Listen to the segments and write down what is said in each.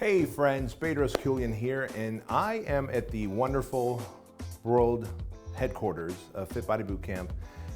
Hey friends, Bedros Keuilian here, and I am at the wonderful world headquarters of Fit Body Bootcamp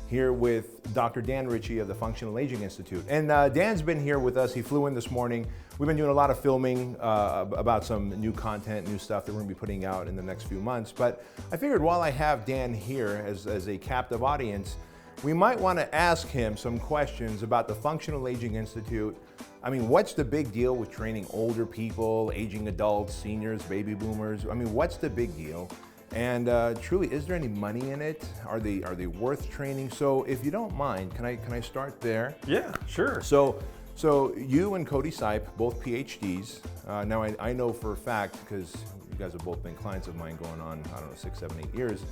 here with Dr. Dan Ritchie of the Functional Aging Institute. And Dan's been here with us. He flew in this morning. We've been doing a lot of filming about some new content, new stuff that we're gonna be putting out in the next few months. But I figured while I have Dan here as a captive audience, we might want to ask him some questions about the Functional Aging Institute. I mean, what's the big deal with training older people, aging adults, seniors, baby boomers? I mean, what's the big deal? And truly, is there any money in it? Are they worth training? So if you don't mind, can I start there? Yeah, sure. So you and Cody Sipe, both PhDs. Now I know for a fact, because you guys have both been clients of mine going on, I don't know, 6, 7, 8 years,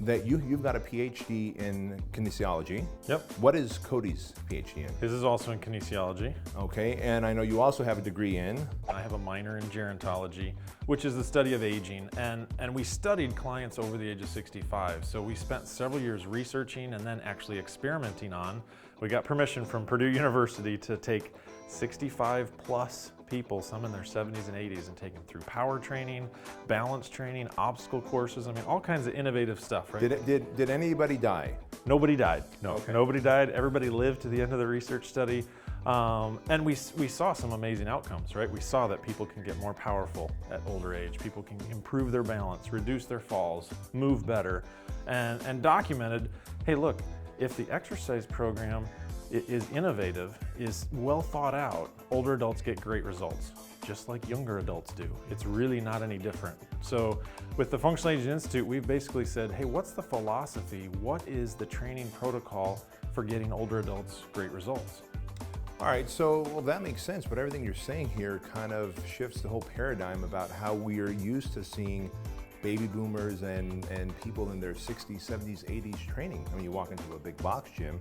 that you've got a PhD in kinesiology. Yep. What is Cody's PhD in? His is also in kinesiology. Okay, and I know you also have a degree in? I have a minor in gerontology, which is the study of aging. And we studied clients over the age of 65. So we spent several years researching and then actually experimenting on. We got permission from Purdue University to take 65 plus people, some in their 70s and 80s, and take them through power training, balance training, obstacle courses. I mean, all kinds of innovative stuff, right? Did anybody die? Nobody died. No, Okay. Nobody died. Everybody lived to the end of the research study. And we saw some amazing outcomes, right? We saw that people can get more powerful at older age. People can improve their balance, reduce their falls, move better, and documented, hey, look, if the exercise program is innovative, is well thought out, older adults get great results, just like younger adults do. It's really not any different. So with the Functional Aging Institute, we've basically said, hey, what's the philosophy? What is the training protocol for getting older adults great results? All right, so well, that makes sense, but everything you're saying here kind of shifts the whole paradigm about how we are used to seeing baby boomers and people in their 60s, 70s, 80s training. I mean, you walk into a big box gym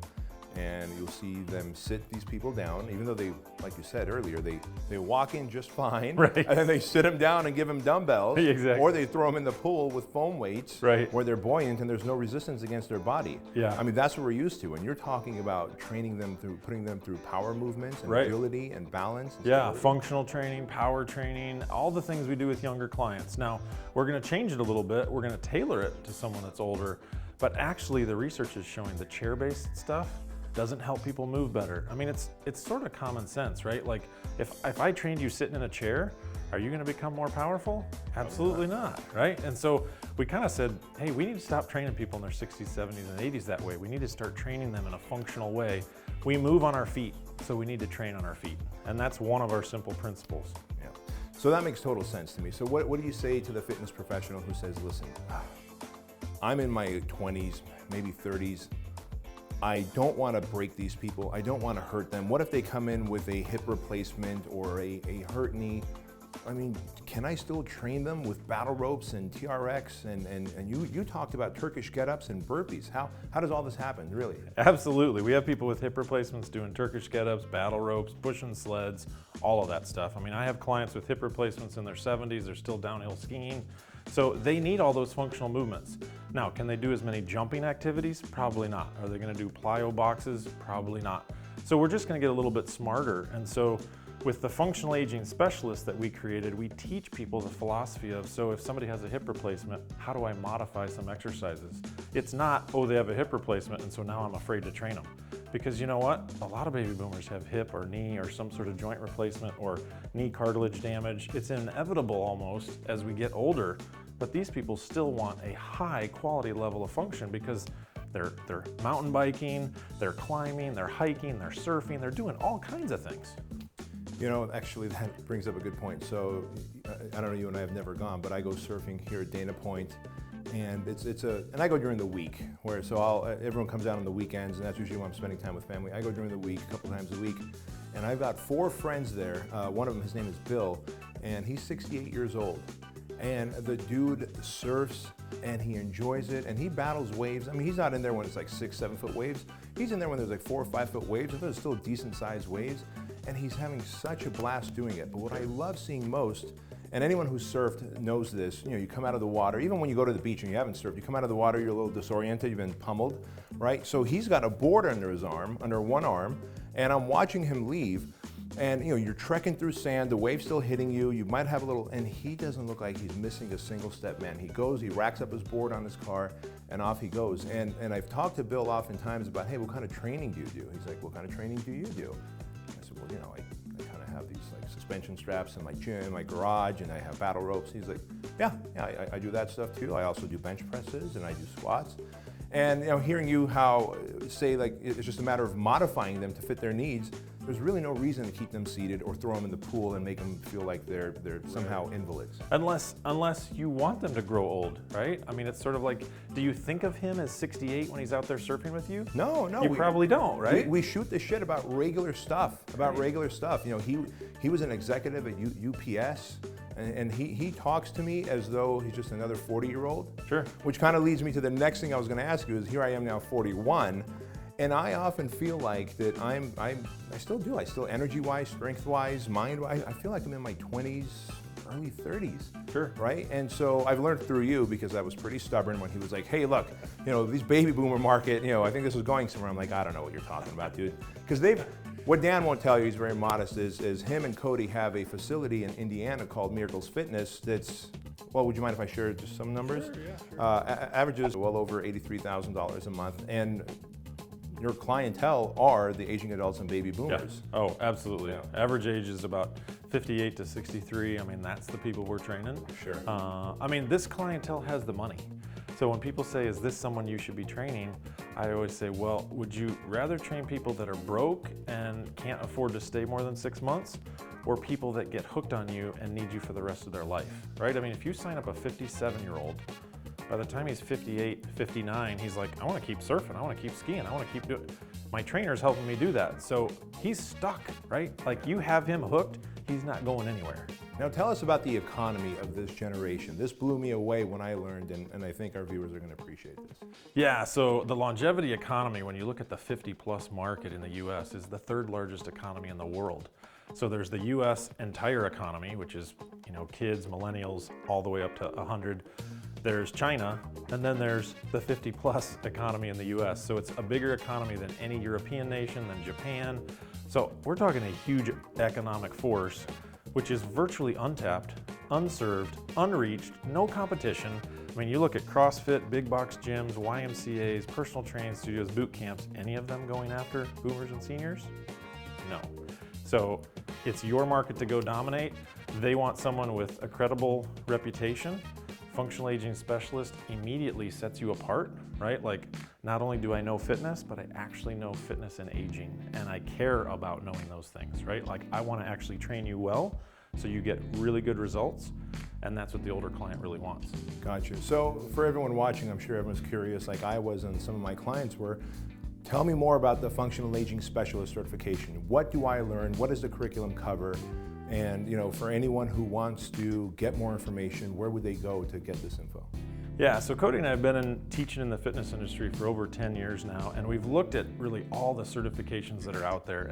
and you'll see them sit these people down, even though they, like you said earlier, they walk in just fine, right, and then they sit them down and give them dumbbells, exactly, or they throw them in the pool with foam weights, right, where they're buoyant and there's no resistance against their body. Yeah. I mean, that's what we're used to, and you're talking about training them through, putting them through power movements and right, agility and balance. And yeah, stability. functional training, power training, all the things we do with younger clients. Now, we're gonna change it a little bit. We're gonna tailor it to someone that's older, but actually the research is showing the chair-based stuff doesn't help people move better. I mean, it's sort of common sense, right? Like, if I trained you sitting in a chair, are you gonna become more powerful? Absolutely not, right? And so we kind of said, hey, we need to stop training people in their 60s, 70s, and 80s that way. We need to start training them in a functional way. We move on our feet, so we need to train on our feet. And that's one of our simple principles. Yeah. So that makes total sense to me. So what do you say to the fitness professional who says, listen, I'm in my 20s, maybe 30s, I don't want to break these people. I don't want to hurt them. What if they come in with a hip replacement or a hurt knee? I mean, can I still train them with battle ropes and TRX? And you talked about Turkish get-ups and burpees. How does all this happen, really? Absolutely. We have people with hip replacements doing Turkish get-ups, battle ropes, pushing sleds, all of that stuff. I mean, I have clients with hip replacements in their 70s. They're still downhill skiing. So they need all those functional movements. Now, can they do as many jumping activities? Probably not. Are they gonna do plyo boxes? Probably not. So we're just gonna get a little bit smarter. And so with the functional aging specialist that we created, we teach people the philosophy of, so if somebody has a hip replacement, how do I modify some exercises? It's not, oh, they have a hip replacement and so now I'm afraid to train them. Because you know what? A lot of baby boomers have hip or knee or some sort of joint replacement or knee cartilage damage. It's inevitable almost as we get older, but these people still want a high quality level of function because they're mountain biking, they're climbing, they're hiking, they're surfing, they're doing all kinds of things. You know, actually that brings up a good point. So I don't know, you and I have never gone, but I go surfing here at Dana Point, and and I go during the week, where everyone comes out on the weekends, and that's usually when I'm spending time with family. I go during the week, a couple times a week, and I've got 4 friends there. One of them, his name is Bill, and he's 68 years old. And the dude surfs and he enjoys it and he battles waves. I mean, he's not in there when it's like 6, 7 foot waves. He's in there when there's like 4 or 5 foot waves, and those are still decent sized waves. And he's having such a blast doing it. But what I love seeing most, and anyone who's surfed knows this, you know, you come out of the water, even when you go to the beach and you haven't surfed, you come out of the water, you're a little disoriented, you've been pummeled, right? So he's got a board under his arm, under one arm, and I'm watching him leave. And you're trekking through sand, the wave's still hitting you, you might have a little, and he doesn't look like he's missing a single step, man. He goes, he racks up his board on his car, and off he goes. And I've talked to Bill oftentimes about, hey, what kind of training do you do? He's like, what kind of training do you do? I said, well, I kind of have these like suspension straps in my gym, my garage, and I have battle ropes. He's like, yeah, I do that stuff too. I also do bench presses and I do squats. And hearing you say like it's just a matter of modifying them to fit their needs, there's really no reason to keep them seated or throw them in the pool and make them feel like they're somehow invalids. Unless you want them to grow old, right? I mean, it's sort of like, do you think of him as 68 when he's out there surfing with you? No. You probably don't, right? We shoot the shit about regular stuff, He was an executive at UPS, and he talks to me as though he's just another 40-year-old. Sure. Which kind of leads me to the next thing I was going to ask you is, here I am now 41, and I often feel like that I still energy-wise, strength-wise, mind-wise, I feel like I'm in my 20s, early 30s. Sure. Right? And so I've learned through you, because I was pretty stubborn when he was like, hey, look, these baby boomer market, I think this is going somewhere. I'm like, I don't know what you're talking about, dude. Because what Dan won't tell you, he's very modest, is him and Cody have a facility in Indiana called Miracles Fitness that's, well, would you mind if I share just some numbers? Sure, yeah, sure. Averages well over $83,000 a month. And your clientele are the aging adults and baby boomers. Yeah. Oh, absolutely. Yeah. Average age is about 58 to 63. I mean, that's the people we're training. Sure. I mean, this clientele has the money. So when people say, is this someone you should be training? I always say, well, would you rather train people that are broke and can't afford to stay more than 6 months, or people that get hooked on you and need you for the rest of their life, right? I mean, if you sign up a 57-year-old, by the time he's 58, 59, he's like, I want to keep surfing, I want to keep skiing, I want to keep doing, my trainer's helping me do that. So he's stuck, right? Like, you have him hooked, he's not going anywhere. Now tell us about the economy of this generation. This blew me away when I learned, and I think our viewers are going to appreciate this. Yeah, so the longevity economy, when you look at the 50-plus market in the US, is the third largest economy in the world. So there's the US entire economy, which is, kids, millennials, all the way up to 100. There's China, and then there's the 50-plus economy in the US. So it's a bigger economy than any European nation, than Japan. So we're talking a huge economic force, which is virtually untapped, unserved, unreached, no competition. I mean, you look at CrossFit, big box gyms, YMCAs, personal training studios, boot camps, any of them going after boomers and seniors? No. So it's your market to go dominate. They want someone with a credible reputation. Functional aging specialist immediately sets you apart, right? Like, not only do I know fitness, but I actually know fitness and aging, and I care about knowing those things, right? Like, I want to actually train you well so you get really good results, and that's what the older client really wants. Gotcha. So for everyone watching, I'm sure everyone's curious, like I was and some of my clients were. Tell me more about the Functional Aging Specialist certification. What do I learn? What does the curriculum cover? And for anyone who wants to get more information, where would they go to get this info? Yeah, so Cody and I have been teaching in the fitness industry for over 10 years now, and we've looked at really all the certifications that are out there.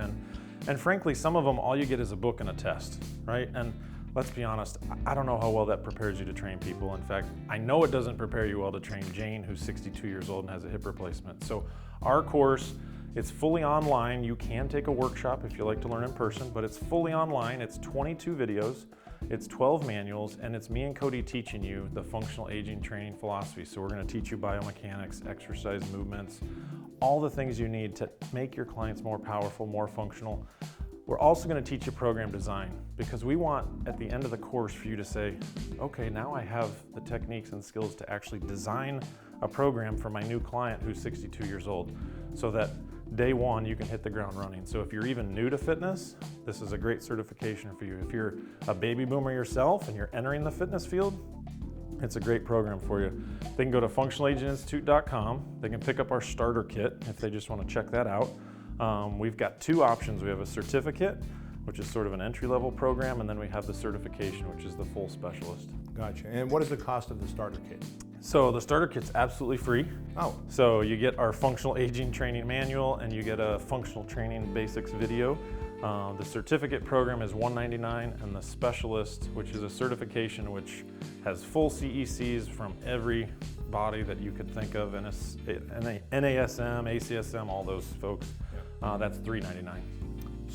And frankly, some of them, all you get is a book and a test, right? And let's be honest, I don't know how well that prepares you to train people. In fact, I know it doesn't prepare you well to train Jane, who's 62 years old and has a hip replacement. So our course, it's fully online. You can take a workshop if you like to learn in person, but it's fully online. It's 22 videos, it's 12 manuals, and it's me and Cody teaching you the functional aging training philosophy. So we're gonna teach you biomechanics, exercise movements, all the things you need to make your clients more powerful, more functional. We're also gonna teach you program design, because we want, at the end of the course, for you to say, okay, now I have the techniques and skills to actually design a program for my new client who's 62 years old, so that day one, you can hit the ground running. So if you're even new to fitness, this is a great certification for you. If you're a baby boomer yourself and you're entering the fitness field, it's a great program for you. They can go to functionalaginginstitute.com. They can pick up our starter kit if they just want to check that out. We've got two options. We have a certificate, which is sort of an entry-level program, and then we have the certification, which is the full specialist. Gotcha. And what is the cost of the starter kit? So the starter kit's absolutely free. Oh. So you get our functional aging training manual, and you get a functional training basics video. The certificate program is $199, and the specialist, which is a certification which has full CECs from every body that you could think of, NASM, ACSM, all those folks, that's $399.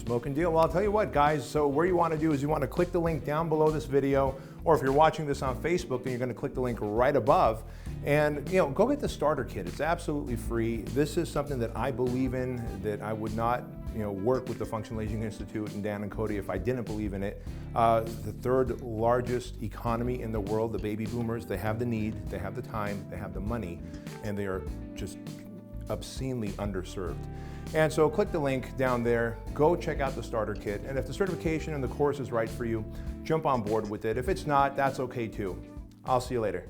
Smoking deal. Well, I'll tell you what, guys. So where you want to do is you want to click the link down below this video, or if you're watching this on Facebook, then you're going to click the link right above. And go get the starter kit. It's absolutely free. This is something that I believe in, that I would not work with the Functional Aging Institute and Dan and Cody if I didn't believe in it. The third largest economy in the world, the baby boomers, they have the need, they have the time, they have the money, and they are just obscenely underserved. And so click the link down there, go check out the starter kit, and if the certification and the course is right for you, jump on board with it. If it's not, that's okay too. I'll see you later.